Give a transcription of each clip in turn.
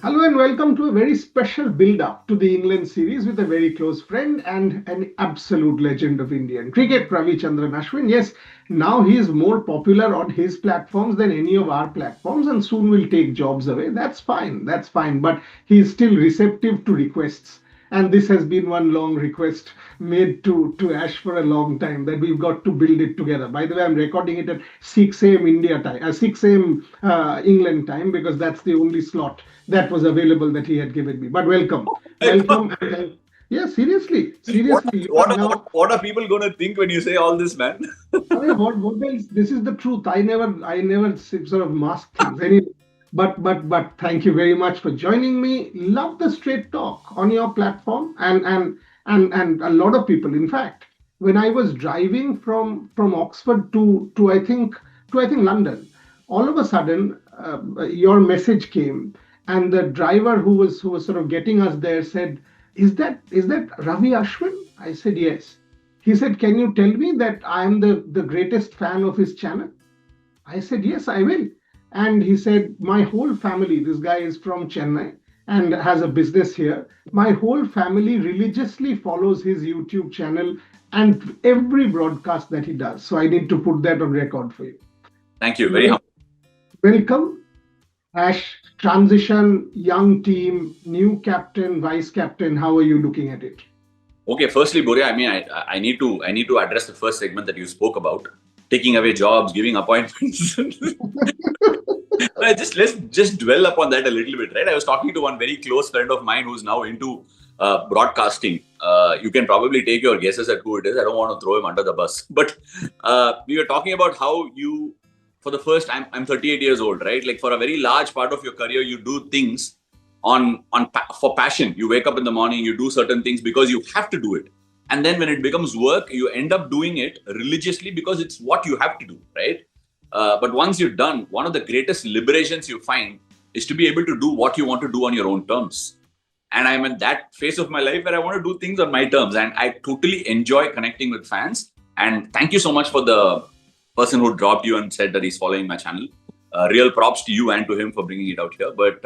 Hello and welcome to a very special build-up to the England series with a very close friend and an absolute legend of Indian cricket, Ravichandran Ashwin. Yes, now he is more popular on his platforms than any of our platforms and soon will take jobs away. That's fine. But he is still receptive to requests. And this has been one long request made to Ash for a long time that we've got to build it together. By the way, I'm recording it at 6 a.m. India time, 6 a.m. England time because that's the only slot that was available that he had given me. But welcome, My God. welcome. Yeah, seriously, What, seriously, you are what, what, now. what are people going to think when you say all this, man? I mean, what else? This is the truth. I never sort of mask things. Anyway, but thank you very much for joining me. Love the straight talk on your platform, and a lot of people. In fact, when I was driving from Oxford to I think London, all of a sudden your message came, and the driver who was sort of getting us there said, "Is that Ravi Ashwin?" I said, "Yes." He said, "Can you tell me that I am the greatest fan of his channel?" I said, "Yes, I will." And he said, "My whole family," this guy is from Chennai and has a business here, "my whole family religiously follows his YouTube channel and every broadcast that he does. So I need to put that on record for you." Thank you. Very Well, humble. welcome, Ash. Transition, young team, new captain, vice captain. How are you looking at it? Okay, firstly, Boria, I need to address the first segment that you spoke about, taking away jobs, giving appointments. Let's just dwell upon that a little bit, right? I was talking to one very close friend of mine who's now into broadcasting. You can probably take your guesses at who it is. I don't want to throw him under the bus, but we were talking about how you, for the first time, I'm 38 years old, right? Like for a very large part of your career, you do things for passion. You wake up in the morning, you do certain things because you have to do it, and then when it becomes work, you end up doing it religiously because it's what you have to do, right? But once you're done, one of the greatest liberations you find is to be able to do what you want to do on your own terms. And I'm in that phase of my life where I want to do things on my terms, and I totally enjoy connecting with fans. And thank you so much for the person who dropped you and said that he's following my channel. Real props to you and to him for bringing it out here. But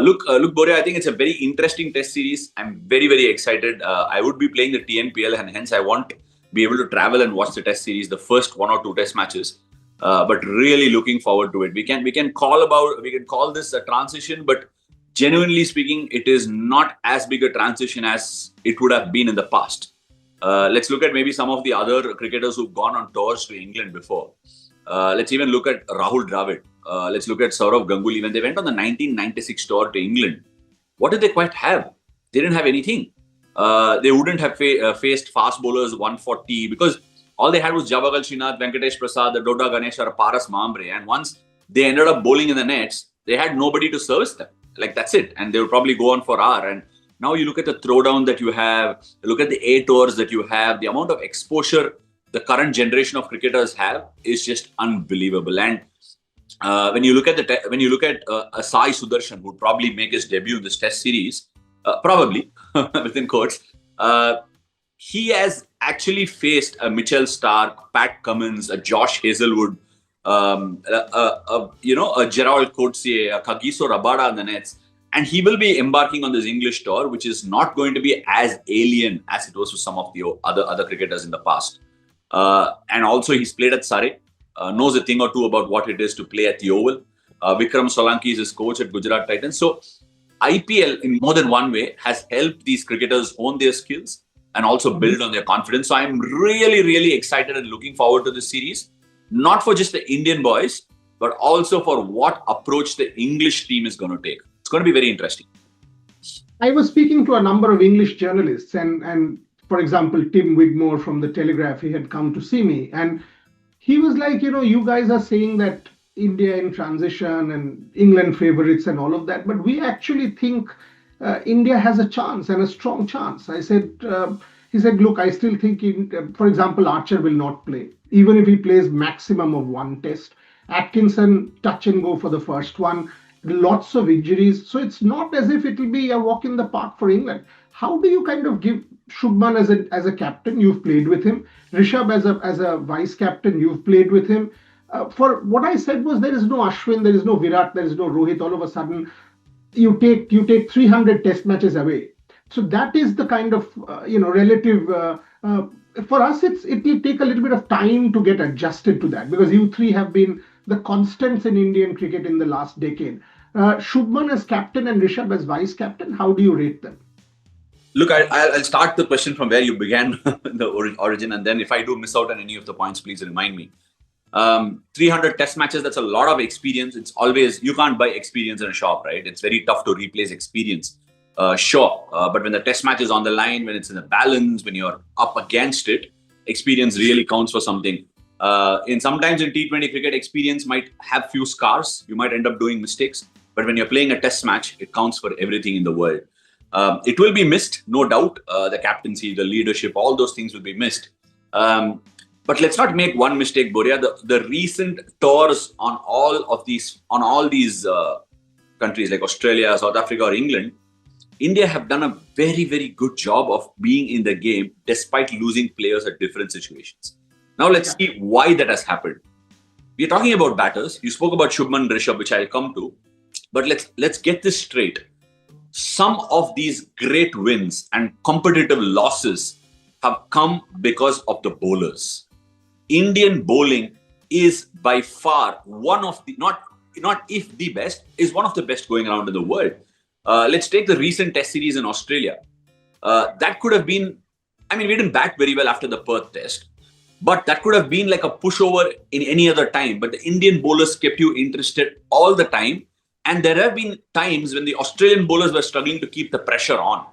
look, Bore, I think it's a very interesting test series. I'm very, very excited. I would be playing the TNPL, and hence I want to be able to travel and watch the test series, the first one or two test matches. But really looking forward to it. We can call this a transition, but genuinely speaking, it is not as big a transition as it would have been in the past. Let's look at maybe some of the other cricketers who've gone on tours to England before. Let's even look at Rahul Dravid. Let's look at Saurav Ganguly. When they went on the 1996 tour to England, what did they quite have? They didn't have anything. They wouldn't have faced fast bowlers 140 because all they had was Javagal Srinath, Venkatesh Prasad, the Doda Ganesh, or Paras Mambre. And once they ended up bowling in the nets, they had nobody to service them. Like, that's it. And they would probably go on for hour. And now you look at the throwdown that you have, look at the A tours that you have, the amount of exposure the current generation of cricketers have is just unbelievable. And when you look at a Sai Sudarshan, who would probably make his debut in this Test series, probably within quotes, he has actually faced a Mitchell Stark, Pat Cummins, a Josh Hazelwood, a Gerald Coetzee, a Kagiso Rabada in the nets. And he will be embarking on this English tour, which is not going to be as alien as it was for some of the other cricketers in the past. And also, he's played at Surrey, knows a thing or two about what it is to play at the Oval. Vikram Solanki is his coach at Gujarat Titans. So, IPL, in more than one way, has helped these cricketers hone their skills and also build on their confidence. So, I'm really, really excited and looking forward to this series. Not for just the Indian boys, but also for what approach the English team is going to take. It's going to be very interesting. I was speaking to a number of English journalists, and for example, Tim Wigmore from the Telegraph, he had come to see me, and he was like, you guys are saying that India in transition and England favorites and all of that, but we actually think India has a chance and a strong chance. He said, look, I still think, for example, Archer will not play, even if he plays maximum of one test. Atkinson, touch and go for the first one, lots of injuries. So it's not as if it will be a walk in the park for England. How do you kind of give Shubman as a captain? You've played with him. Rishabh as a vice captain. You've played with him. For what I said was there is no Ashwin, there is no Virat, there is no Rohit. All of a sudden, you take 300 test matches away. So that is the kind of relative. For us, it will take a little bit of time to get adjusted to that, because you three have been the constants in Indian cricket in the last decade. Shubman as captain and Rishabh as vice captain, how do you rate them? Look, I'll start the question from where you began, the origin, and then if I do miss out on any of the points, please remind me. 300 test matches, that's a lot of experience. It's always, you can't buy experience in a shop, right? It's very tough to replace experience. Sure. But when the test match is on the line, when it's in a balance, when you're up against it, experience really counts for something. Sometimes in T20 cricket, experience might have few scars. You might end up doing mistakes. But when you're playing a test match, it counts for everything in the world. It will be missed, no doubt. The captaincy, the leadership, all those things will be missed. But let's not make one mistake, Boria. The recent tours on all these countries like Australia, South Africa, or England, India have done a very, very good job of being in the game despite losing players at different situations. Now let's see why that has happened. We're talking about batters. You spoke about Shubman, Rishabh, which I'll come to. But let's get this straight. Some of these great wins and competitive losses have come because of the bowlers. Indian bowling is by far one of the, not if the best, is one of the best going around in the world. Let's take the recent test series in Australia. That could have been, we didn't bat very well after the Perth test, but that could have been like a pushover in any other time. But the Indian bowlers kept you interested all the time. And there have been times when the Australian bowlers were struggling to keep the pressure on.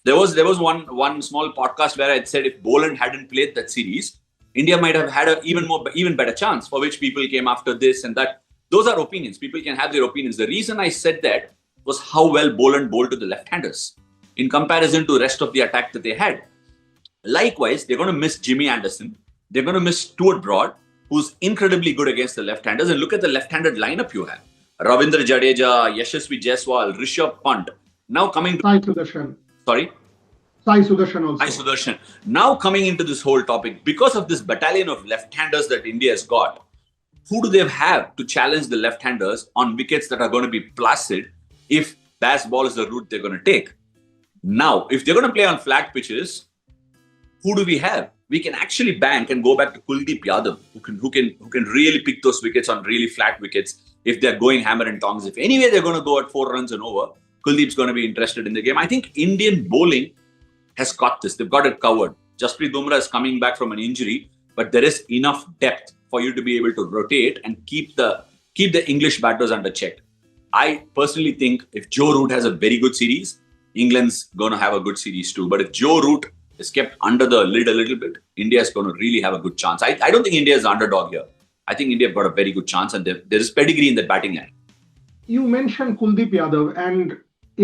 There was one small podcast where I said if Boland hadn't played that series, India might have had an even better chance, for which people came after this and that. Those are opinions. People can have their opinions. The reason I said that was how well Boland bowled to the left-handers in comparison to the rest of the attack that they had. Likewise, they're going to miss Jimmy Anderson. They're going to miss Stuart Broad, who's incredibly good against the left-handers. And look at the left-handed lineup you have. Ravindra Jadeja, Yashasvi Jaiswal, Rishabh Pant. Now coming to... Sai Sudarshan. Sorry? Sai Sudarshan also. Sai Sudarshan. Now coming into this whole topic, because of this battalion of left-handers that India has got, who do they have to challenge the left-handers on wickets that are going to be placid if Bass ball is the route they're going to take? Now, if they're going to play on flat pitches, who do we have? We can actually bank and go back to Kuldeep Yadav, who can really pick those wickets on really flat wickets if they're going hammer and tongs. If anyway they're going to go at 4 runs and over, Kuldeep's going to be interested in the game. I think Indian bowling has got this. They've got it covered. Jasprit Bumrah is coming back from an injury, but there is enough depth for you to be able to rotate and keep the English batters under check. I personally think if Joe Root has a very good series, England's going to have a good series too. But if Joe Root is kept under the lid a little bit, India is going to really have a good chance. I don't think India is the underdog here. I think India have got a very good chance, and there is pedigree in that batting line. You mentioned Kuldeep Yadav, and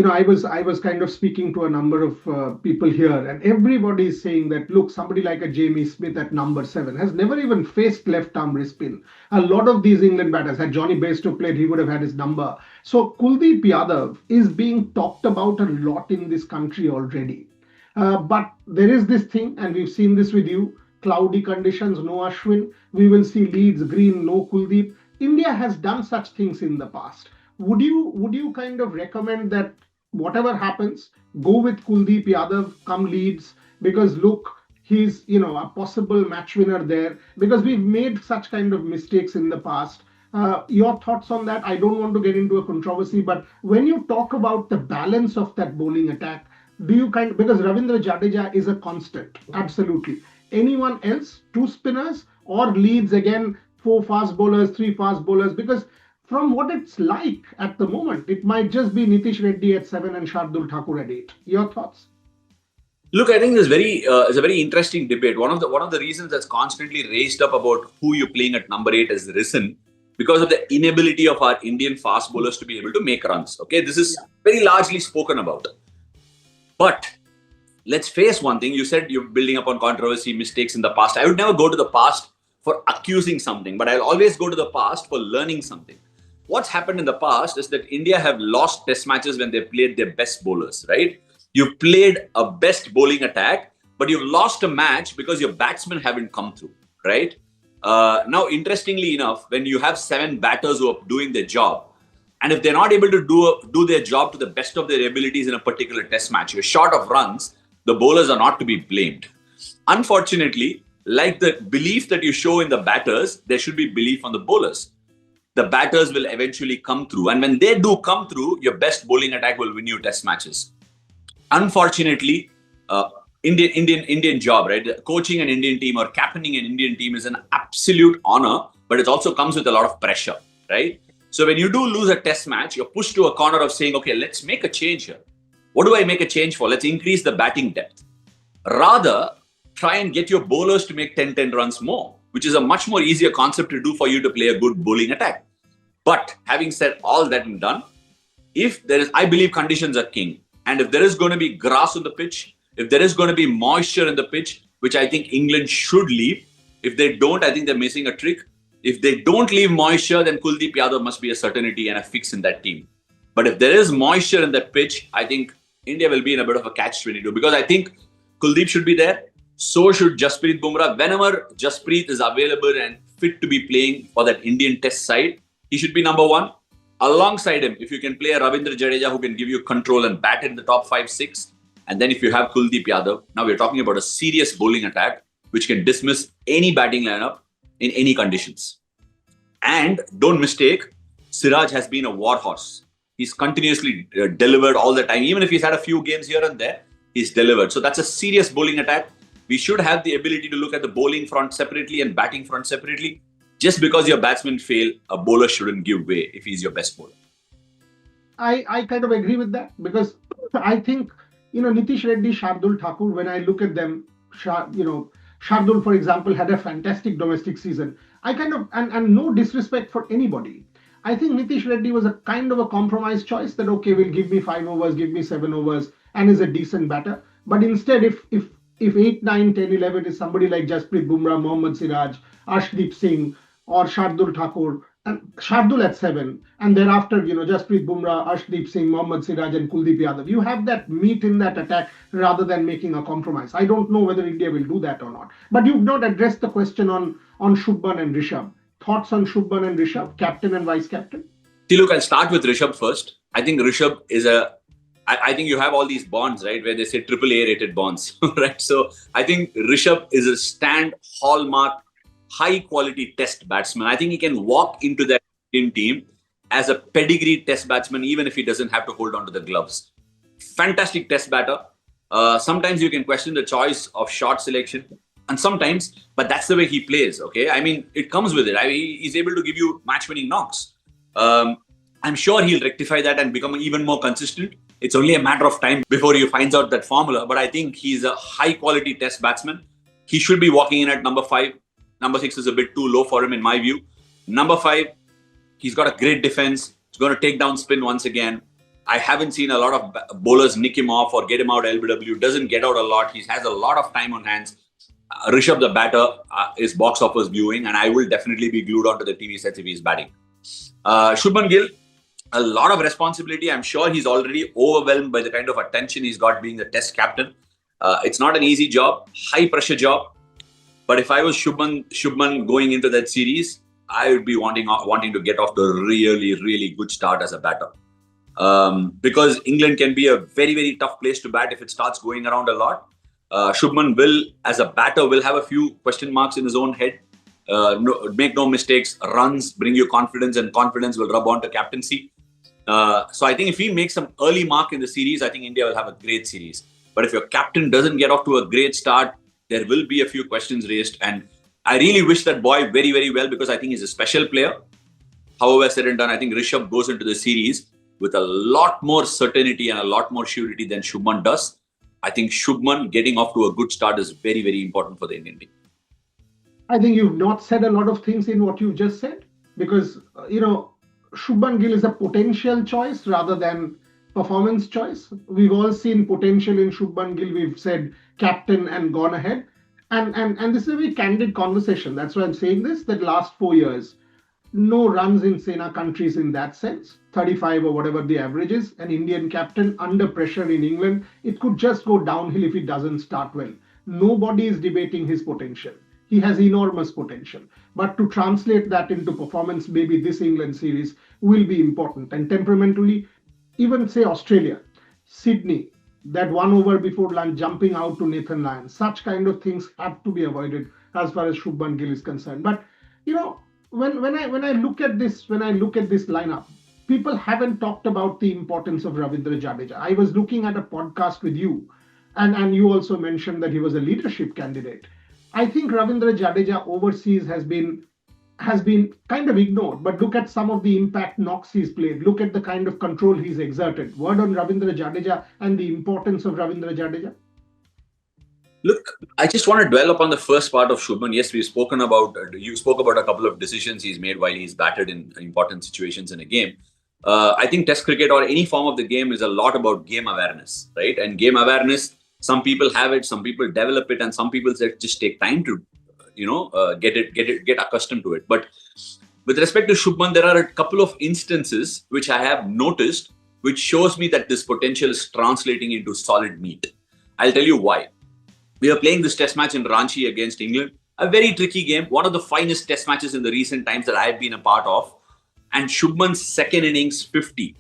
I was kind of speaking to a number of people here, and everybody is saying that, look, somebody like a Jamie Smith at number 7 has never even faced left-arm wrist spin. A lot of these England batters, had Johnny Bairstow played, he would have had his number. So Kuldeep Yadav is being talked about a lot in this country already. But there is this thing, and we've seen this with you, cloudy conditions, no Ashwin. We will see Leeds green, no Kuldeep. India has done such things in the past. Would you kind of recommend that whatever happens, go with Kuldeep Yadav, come Leeds, because look, he's a possible match winner there, because we've made such kind of mistakes in the past. Your thoughts on that? I don't want to get into a controversy, but when you talk about the balance of that bowling attack, because Ravindra Jadeja is a constant, absolutely. Anyone else, 2 spinners, or Leeds again, 4 fast bowlers, 3 fast bowlers? Because from what it's like at the moment, it might just be Nitish Reddy at 7 and Shardul Thakur at 8. Your thoughts? Look, I think this is a very interesting debate. One of the reasons that's constantly raised up about who you're playing at number 8 has risen because of the inability of our Indian fast bowlers to be able to make runs. Okay, this is very largely spoken about. But let's face one thing. You said you're building upon controversy, mistakes in the past. I would never go to the past for accusing something, but I'll always go to the past for learning something. What's happened in the past is that India have lost test matches when they played their best bowlers, right? You've played a best bowling attack, but you've lost a match because your batsmen haven't come through, right? Now, interestingly enough, when you have 7 batters who are doing their job, And if they're not able to do their job to the best of their abilities in a particular test match, you're short of runs, the bowlers are not to be blamed. Unfortunately, like the belief that you show in the batters, there should be belief on the bowlers. The batters will eventually come through. And when they do come through, your best bowling attack will win you test matches. Unfortunately, Indian job, right? Coaching an Indian team or captaining an Indian team is an absolute honor, but it also comes with a lot of pressure, right? So when you do lose a test match, you're pushed to a corner of saying, okay, let's make a change here. What do I make a change for? Let's increase the batting depth. Rather, try and get your bowlers to make 10 runs more, which is a much more easier concept to do for you to play a good bowling attack. But having said all that and done, I believe conditions are king. And if there is going to be grass on the pitch, if there is going to be moisture in the pitch, which I think England should leave, if they don't, I think they're missing a trick. If they don't leave moisture, then Kuldeep Yadav must be a certainty and a fix in that team. But if there is moisture in that pitch, I think India will be in a bit of a catch-22 because I think Kuldeep should be there. So should Jasprit Bumrah. Whenever Jasprit is available and fit to be playing for that Indian test side, he should be number one. Alongside him, if you can play a Ravindra Jadeja who can give you control and bat in the top 5-6, and then if you have Kuldeep Yadav, now we're talking about a serious bowling attack which can dismiss any batting lineup in any conditions. And don't mistake, Siraj has been a warhorse. He's continuously delivered all the time. Even if he's had a few games here and there, he's delivered. So that's a serious bowling attack. We should have the ability to look at the bowling front separately and batting front separately. Just because your batsmen fail, a bowler shouldn't give way if he's your best bowler. I kind of agree with that because I think, Nitish Reddy, Shardul Thakur, when I look at them, Shardul, for example, had a fantastic domestic season. I kind of, and no disrespect for anybody. I think Nitish Reddy was a kind of a compromise choice that, okay, will give me 5 overs, give me 7 overs, and is a decent batter. But instead, if 8, 9, 10, 11 is somebody like Jasprit Bumrah, Mohammad Siraj, Arshdeep Singh, or Shardul Thakur, and Shardul at 7, and thereafter, Jasprit Bumrah, Arshdeep Singh, Mohammad Siraj, and Kuldeep Yadav. You have that meat in that attack rather than making a compromise. I don't know whether India will do that or not. But you've not addressed the question on Shubman and Rishabh. Thoughts on Shubman and Rishabh, captain and vice captain? See, look, I'll start with Rishabh first. I think Rishabh is I think you have all these bonds, right, where they say AAA rated bonds, right? So I think Rishabh is a stand hallmark, high quality test batsman. I think he can walk into that team as a pedigree test batsman, even if he doesn't have to hold on to the gloves. Fantastic test batter. Sometimes you can question the choice of shot selection, and sometimes, but that's the way he plays, okay? I mean, it comes with it. He's able to give you match-winning knocks. I'm sure he'll rectify that and become even more consistent. It's only a matter of time before he finds out that formula, but I think he's a high-quality test batsman. He should be walking in at number 5. Number 6 is a bit too low for him, in my view. Number 5, he's got a great defense. He's going to take down spin once again. I haven't seen a lot of bowlers nick him off or get him out LBW. Doesn't get out a lot. He has a lot of time on hands. Rishabh, the batter, is box office viewing, and I will definitely be glued onto the TV sets if he's batting. Shubman Gill, a lot of responsibility. I'm sure he's already overwhelmed by the kind of attention he's got being the test captain. It's not an easy job, high pressure job. But if I was Shubman going into that series, I would be wanting to get off to a really, really good start as a batter. Because England can be a very, very tough place to bat if it starts going around a lot. Shubman will, as a batter, will have a few question marks in his own head. Make no mistakes, runs bring you confidence, and confidence will rub onto captaincy. So I think if he makes some early mark in the series, I think India will have a great series. But if your captain doesn't get off to a great start, there will be a few questions raised. And I really wish that boy very, very well because I think he's a special player. However said and done, I think Rishabh goes into the series with a lot more certainty and a lot more surety than Shubman does. I think Shubman getting off to a good start is very, very important for the Indian team. I think you've not said a lot of things in what you've just said because, Shubman Gill is a potential choice rather than performance choice. We've all seen potential in Shubman Gill. We've said captain and gone ahead. And this is a very candid conversation. That's why I'm saying this, that last 4 years, no runs in Sena countries in that sense, 35 or whatever the average is. An Indian captain under pressure in England, it could just go downhill if he doesn't start well. Nobody is debating his potential. He has enormous potential. But to translate that into performance, maybe this England series will be important. And temperamentally, even say Australia, Sydney, that 1 over before lunch jumping out to Nathan Lyon, such kind of things have to be avoided as far as Shubman Gill is concerned. But you know, when I look at this, lineup, people haven't talked about the importance of Ravindra Jadeja. I was looking at a podcast with you, and you also mentioned that he was a leadership candidate. I think Ravindra Jadeja overseas has been kind of ignored. But look at some of the impact knocks he's played. Look at the kind of control he's exerted. Word on Ravindra Jadeja and the importance of Ravindra Jadeja. Look, I just want to dwell upon the first part of Shubman. Yes, we've spoken about, you spoke about a couple of decisions he's made while he's batted in important situations in a game. I think Test cricket or any form of the game is a lot about game awareness, right? And game awareness, some people have it, some people develop it, and some people just take time to, get accustomed to it. But with respect to Shubman, there are a couple of instances which I have noticed, which shows me that this potential is translating into solid meat. I'll tell you why. We are playing this test match in Ranchi against England. A very tricky game. One of the finest test matches in the recent times that I've been a part of. And Shubman's second innings 50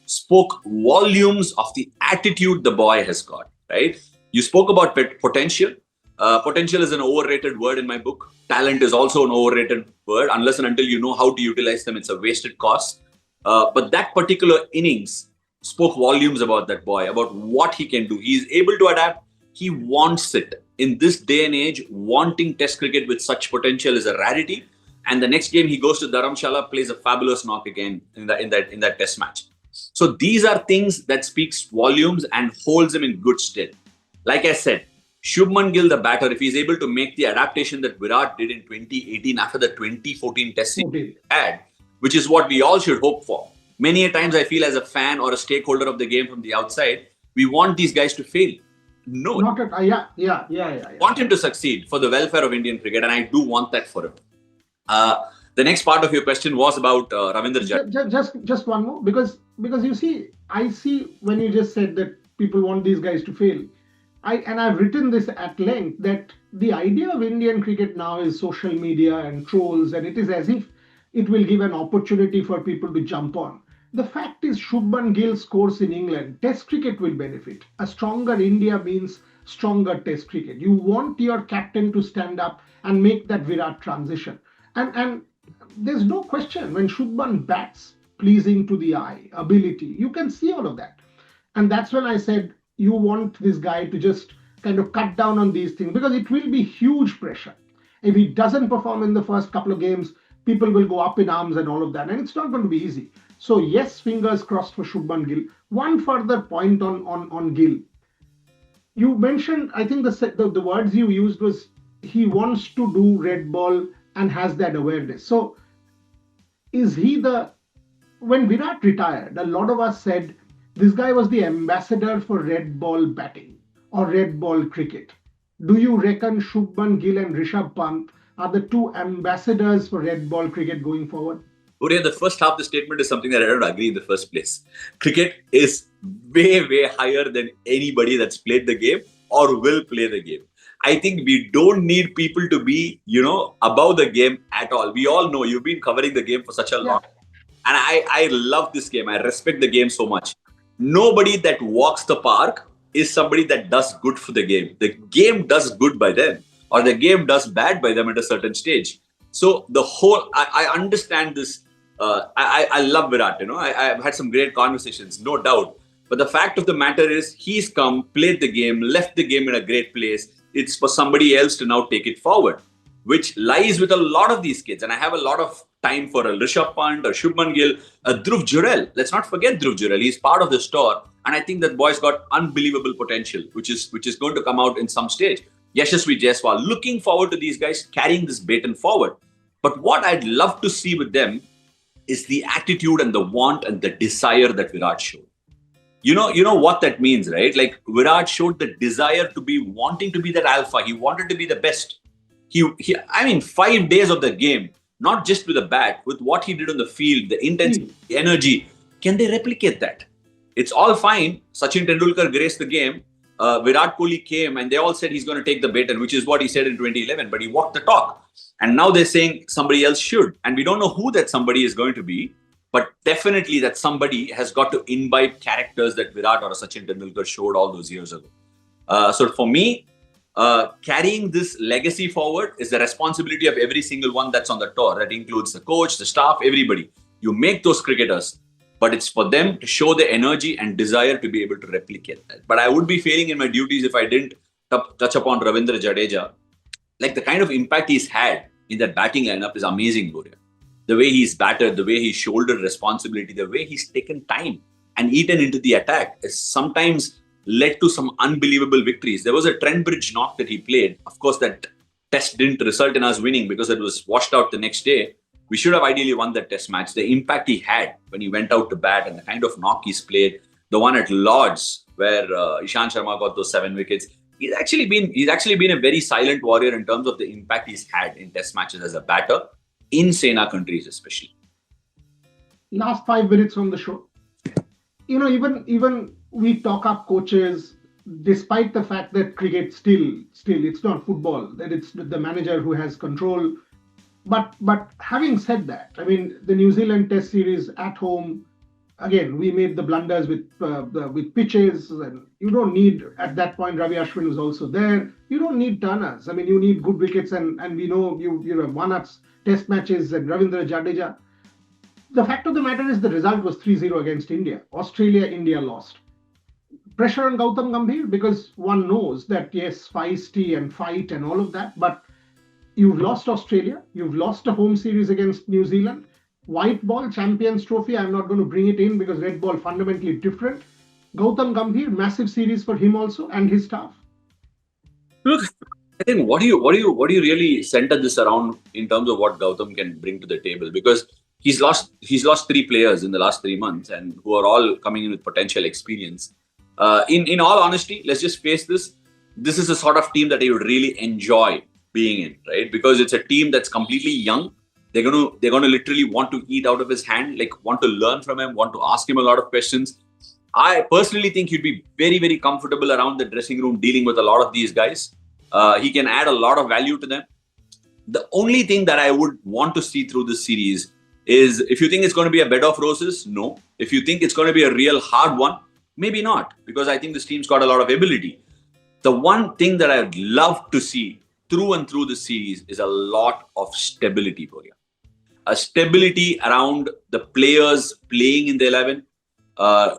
spoke volumes of the attitude the boy has got, right? You spoke about potential. Potential is an overrated word in my book. Talent is also an overrated word. Unless and until you know how to utilize them, it's a wasted cost. But that particular innings spoke volumes about that boy, about what he can do. He's able to adapt. He wants it. In this day and age, wanting test cricket with such potential is a rarity. And the next game he goes to Dharamshala, plays a fabulous knock again in that test match. So these are things that speaks volumes and holds him in good stead. Like I said, Shubman Gill, the batter, if he's able to make the adaptation that Virat did in 2018 after the 2014 test series had, which is what we all should hope for. Many a times I feel as a fan or a stakeholder of the game from the outside, we want these guys to fail. No. Not at, yeah. Want him to succeed for the welfare of Indian cricket, and I do want that for him. The next part of your question was about Ravindra Jadeja. Just one more, because you see, I see when you just said that people want these guys to fail. I've written this at length that the idea of Indian cricket now is social media and trolls, and it is as if it will give an opportunity for people to jump on. The fact is, Shubman Gill scores in England. Test cricket will benefit. A stronger India means stronger Test cricket. You want your captain to stand up and make that Virat transition. And there's no question, when Shubman bats, pleasing to the eye, ability, you can see all of that. And that's when I said, you want this guy to just kind of cut down on these things, because it will be huge pressure. If he doesn't perform in the first couple of games, people will go up in arms and all of that. And it's not going to be easy. So yes, fingers crossed for Shubman Gill. One further point on Gill. You mentioned, I think the words you used was he wants to do red ball and has that awareness. So is he when Virat retired, a lot of us said this guy was the ambassador for red ball batting or red ball cricket. Do you reckon Shubman Gill and Rishabh Pant are the two ambassadors for red ball cricket going forward? Uriya, the first half of the statement is something that I don't agree in the first place. Cricket is way, way higher than anybody that's played the game or will play the game. I think we don't need people to be, above the game at all. We all know you've been covering the game for such a long time. And I love this game. I respect the game so much. Nobody that walks the park is somebody that does good for the game. The game does good by them, or the game does bad by them at a certain stage. So I understand this. I love Virat. I've had some great conversations, no doubt. But the fact of the matter is, he's come, played the game, left the game in a great place. It's for somebody else to now take it forward, which lies with a lot of these kids. And I have a lot of time for a Rishabh Pant, a Shubman Gill, a Dhruv Jurel. Let's not forget Dhruv Jurel. He's part of the store. And I think that boy's got unbelievable potential, which is going to come out in some stage. Yashasvi Jaiswal, looking forward to these guys carrying this baton forward. But what I'd love to see with them is the attitude and the want and the desire that Virat showed. You know what that means, right? Like, Virat showed the desire to be wanting to be that alpha. He wanted to be the best. 5 days of the game, not just with a bat, with what he did on the field, the intensity, the energy. Can they replicate that? It's all fine. Sachin Tendulkar graced the game. Virat Kohli came and they all said he's going to take the baton, which is what he said in 2011, but he walked the talk. And now they're saying somebody else should. And we don't know who that somebody is going to be. But definitely that somebody has got to imbibe characters that Virat or Sachin Tendulkar showed all those years ago. So for me, carrying this legacy forward is the responsibility of every single one that's on the tour. That includes the coach, the staff, everybody. You make those cricketers, but it's for them to show the energy and desire to be able to replicate that. But I would be failing in my duties if I didn't touch upon Ravindra Jadeja. Like the kind of impact he's had in that batting lineup is amazing, Gloria. The way he's batted, the way he shouldered responsibility, the way he's taken time and eaten into the attack is sometimes led to some unbelievable victories. There was a Trent Bridge knock that he played. Of course, that test didn't result in us winning because it was washed out the next day. We should have ideally won that test match. The impact he had when he went out to bat and the kind of knock he's played, the one at Lords where Ishant Sharma got those 7 wickets. He's actually been a very silent warrior in terms of the impact he's had in test matches as a batter, in Sena countries especially. Last 5 minutes from the show. Even we talk up coaches, despite the fact that cricket still it's not football, that it's the manager who has control. But having said that, I mean, the New Zealand Test series at home, again, we made the blunders with pitches, and you don't need, at that point, Ravi Ashwin was also there. You don't need turners. I mean, you need good wickets, and we know you have won us Test matches and Ravindra Jadeja. The fact of the matter is the result was 3-0 against India. India lost. Pressure on Gautam Gambir because one knows that, yes, feisty and fight and all of that, but you've lost Australia. You've lost a home series against New Zealand. White ball, Champions Trophy, I'm not going to bring it in because red ball fundamentally different. Gautam Gambir, massive series for him also and his staff. Look, I think what do you really center this around in terms of what Gautam can bring to the table? Because he's lost 3 players in the last 3 months and who are all coming in with potential experience. In all honesty, let's just face this. This is a sort of team that he would really enjoy being in, right? Because it's a team that's completely young. They're going to literally want to eat out of his hand, like want to learn from him, want to ask him a lot of questions. I personally think he'd be very, very comfortable around the dressing room dealing with a lot of these guys. He can add a lot of value to them. The only thing that I would want to see through this series is, if you think it's going to be a bed of roses, no. If you think it's going to be a real hard one, maybe not, because I think this team's got a lot of ability. The one thing that I'd love to see through and through the series is a lot of stability, Boria. A stability around the players playing in the 11.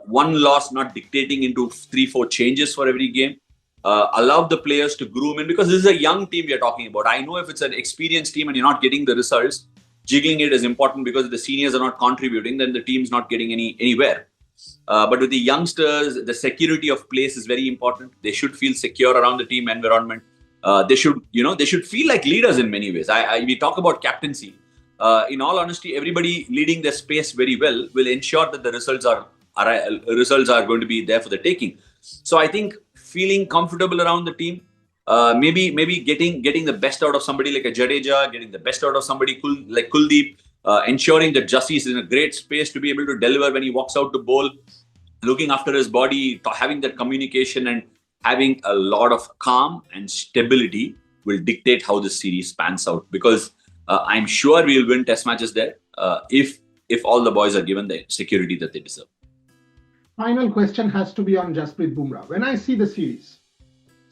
One loss not dictating into 3-4 changes for every game. Allow the players to groom in, because this is a young team we are talking about. I know if it's an experienced team and you're not getting the results, jiggling it is important because if the seniors are not contributing, then the team's not getting anywhere. But with the youngsters, the security of place is very important. They should feel secure around the team environment. They should feel like leaders in many ways. We talk about captaincy. In all honesty, everybody leading their space very well will ensure that the results are going to be there for the taking. So I think feeling comfortable around the team, maybe getting the best out of somebody like a Jadeja, getting the best out of somebody like Kuldeep, ensuring that Jassi is in a great space to be able to deliver when he walks out to bowl, looking after his body, having that communication and having a lot of calm and stability will dictate how this series pans out. Because I'm sure we'll win test matches there if all the boys are given the security that they deserve. Final question has to be on Jasprit Bumrah. When I see the series,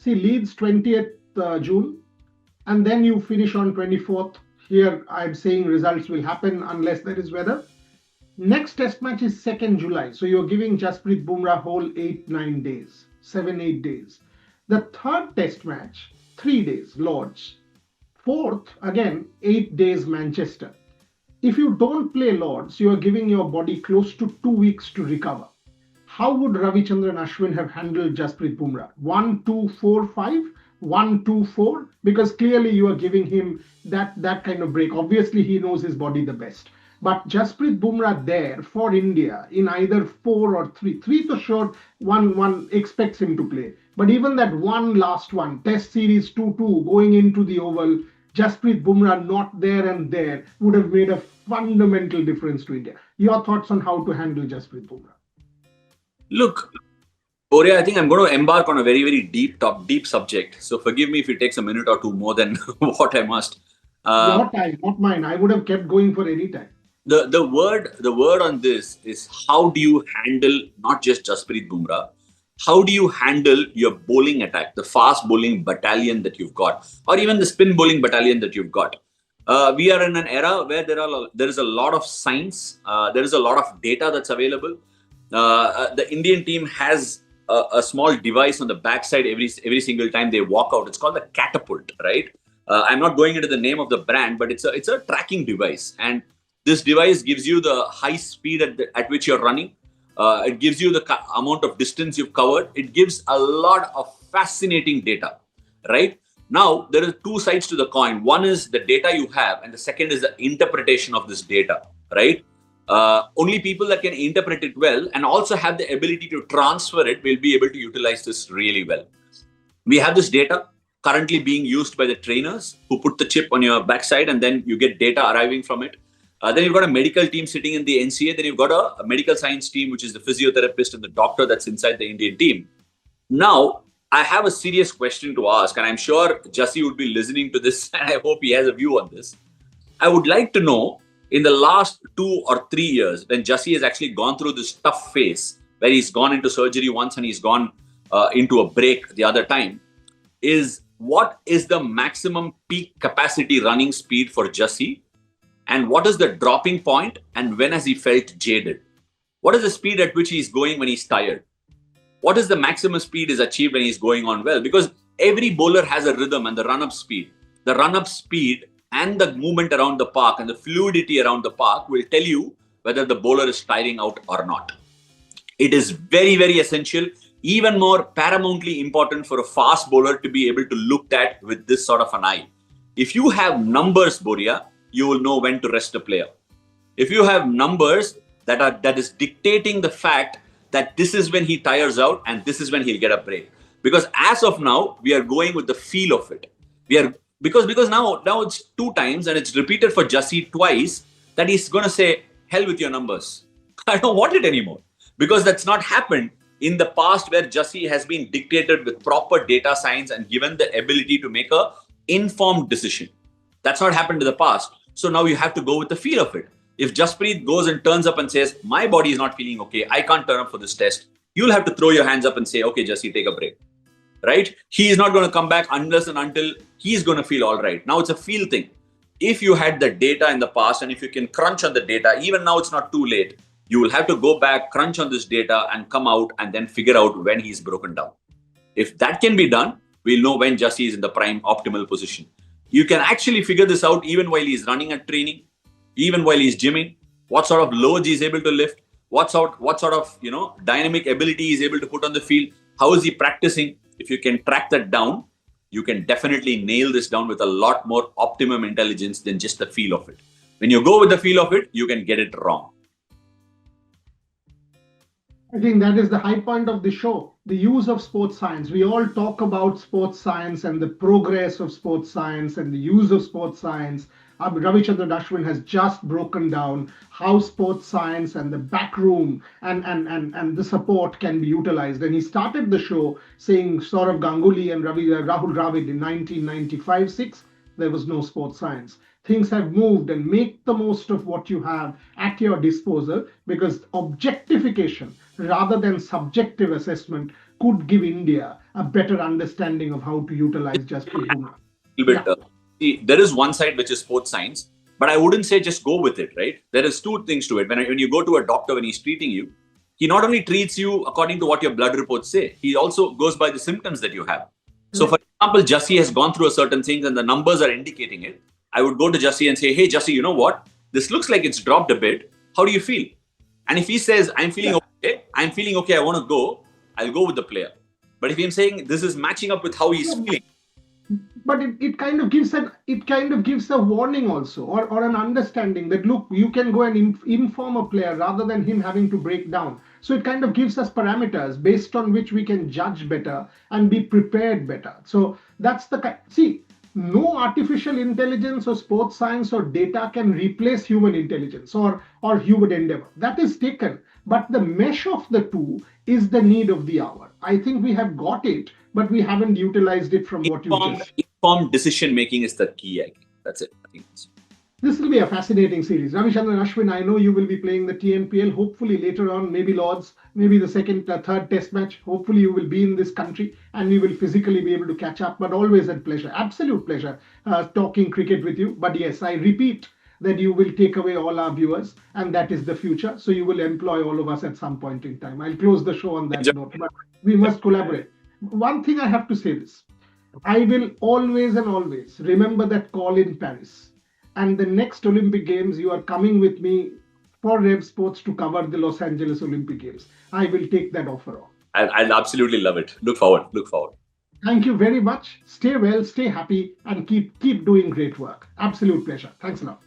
Leeds 20th June, and then you finish on 24th. Here I'm saying results will happen unless there is weather. Next test match is 2nd July. So you're giving Jasprit Bumrah whole 8-9 days, 7-8 days. The third test match, 3 days, Lords. Fourth, again, 8 days, Manchester. If you don't play Lords, you are giving your body close to 2 weeks to recover. How would Ravichandran Ashwin have handled Jasprit Bumrah? 1, 2, 4, 5? 1, 2, 4? Because clearly you are giving him that kind of break. Obviously, he knows his body the best. But Jasprit Bumrah there for India in either 4 or 3. 3 to sure, one expects him to play. But even that last one, Test Series 2-2, going into the Oval, Jasprit Bumrah not there and there would have made a fundamental difference to India. Your thoughts on how to handle Jasprit Bumrah? Look, Boria, I think I'm going to embark on a very, very deep subject. So forgive me if it takes a minute or two more than what I must. Your time, not mine. I would have kept going for any time. The word on this is, how do you handle not just Jasprit Bumrah? How do you handle your bowling attack, the fast bowling battalion that you've got, or even the spin bowling battalion that you've got? We are in an era where there is a lot of science, there is a lot of data that's available. The Indian team has a small device on the backside every single time they walk out. It's called the catapult, right? I'm not going into the name of the brand, but it's a tracking device, and this device gives you the high speed at which you're running. It gives you the amount of distance you've covered. It gives a lot of fascinating data, right? Now, there are two sides to the coin. One is the data you have, and the second is the interpretation of this data, right? Only people that can interpret it well and also have the ability to transfer it will be able to utilize this really well. We have this data currently being used by the trainers who put the chip on your backside, and then you get data arriving from it. Then you've got a medical team sitting in the NCA. Then you've got a medical science team, which is the physiotherapist and the doctor that's inside the Indian team. Now, I have a serious question to ask, and I'm sure Jassi would be listening to this, and I hope he has a view on this. I would like to know, in the last 2 or 3 years, when Jassi has actually gone through this tough phase, where he's gone into surgery once and he's gone into a break the other time, is what is the maximum peak capacity running speed for Jassi? And what is the dropping point, and when has he felt jaded? What is the speed at which he's going when he's tired? What is the maximum speed is achieved when he's going on well? Because every bowler has a rhythm and the run-up speed. The run-up speed and the movement around the park and the fluidity around the park will tell you whether the bowler is tiring out or not. It is very, very essential, even more paramountly important for a fast bowler to be able to look at with this sort of an eye. If you have numbers, Boria, you will know when to rest a player. If you have numbers that is dictating the fact that this is when he tires out and this is when he'll get a break. Because as of now, we are going with the feel of it. Because now it's 2 times and it's repeated for Jassi twice, that he's going to say, hell with your numbers. I don't want it anymore. Because that's not happened in the past, where Jassi has been dictated with proper data science and given the ability to make a informed decision. That's not happened in the past. So now you have to go with the feel of it. If Jasprit goes and turns up and says, my body is not feeling okay, I can't turn up for this test, you'll have to throw your hands up and say, okay, Jassi, take a break. Right? He is not going to come back unless and until he's going to feel all right. Now it's a feel thing. If you had the data in the past and if you can crunch on the data, even now it's not too late. You will have to go back, crunch on this data and come out and then figure out when he's broken down. If that can be done, we'll know when Jassi is in the prime optimal position. You can actually figure this out even while he's running at training, even while he's gymming, what sort of loads he's able to lift, what sort of dynamic ability he's able to put on the field, how is he practicing. If you can track that down, you can definitely nail this down with a lot more optimum intelligence than just the feel of it. When you go with the feel of it, you can get it wrong. I think that is the high point of the show, the use of sports science. We all talk about sports science and the progress of sports science and the use of sports science. Ravichandran Ashwin has just broken down how sports science and the back room and the support can be utilized. And he started the show saying Saurav Ganguly and Rahul Dravid in 1995-6, there was no sports science. Things have moved, and make the most of what you have at your disposal, because objectification rather than subjective assessment could give India a better understanding of how to utilize Jasprit Bumrah. See, there is one side which is sports science, but I wouldn't say just go with it, right? There is 2 things to it. When you go to a doctor, when he's treating you, he not only treats you according to what your blood reports say, he also goes by the symptoms that you have. So, for example, Jassi has gone through a certain thing and the numbers are indicating it. I would go to Jassi and say, hey, Jassi, you know what? This looks like it's dropped a bit. How do you feel? And if he says, I'm feeling okay, I want to go, I'll go with the player. But if I'm saying this is matching up with how he's feeling. But it kind of gives a warning also, or an understanding that, look, you can go and inform a player rather than him having to break down. So it kind of gives us parameters based on which we can judge better and be prepared better. So that's no artificial intelligence or sports science or data can replace human intelligence or human endeavor. That is taken. But the mesh of the two is the need of the hour. I think we have got it, but we haven't utilized it from what you just. Informed decision making is the key. That's it. I think this will be a fascinating series. Ravichandran, Ashwin, I know you will be playing the TNPL. Hopefully later on, maybe Lords, maybe the third test match. Hopefully you will be in this country and we will physically be able to catch up. But always a pleasure, absolute pleasure talking cricket with you. But yes, I repeat that you will take away all our viewers and that is the future. So you will employ all of us at some point in time. I'll close the show on that note, but we must collaborate. One thing I have to say this. I will always and always remember that call in Paris. And the next Olympic Games, you are coming with me for Revsportz to cover the Los Angeles Olympic Games. I will take that offer on. I'll absolutely love it. Look forward. Thank you very much. Stay well, stay happy, and keep doing great work. Absolute pleasure. Thanks a lot.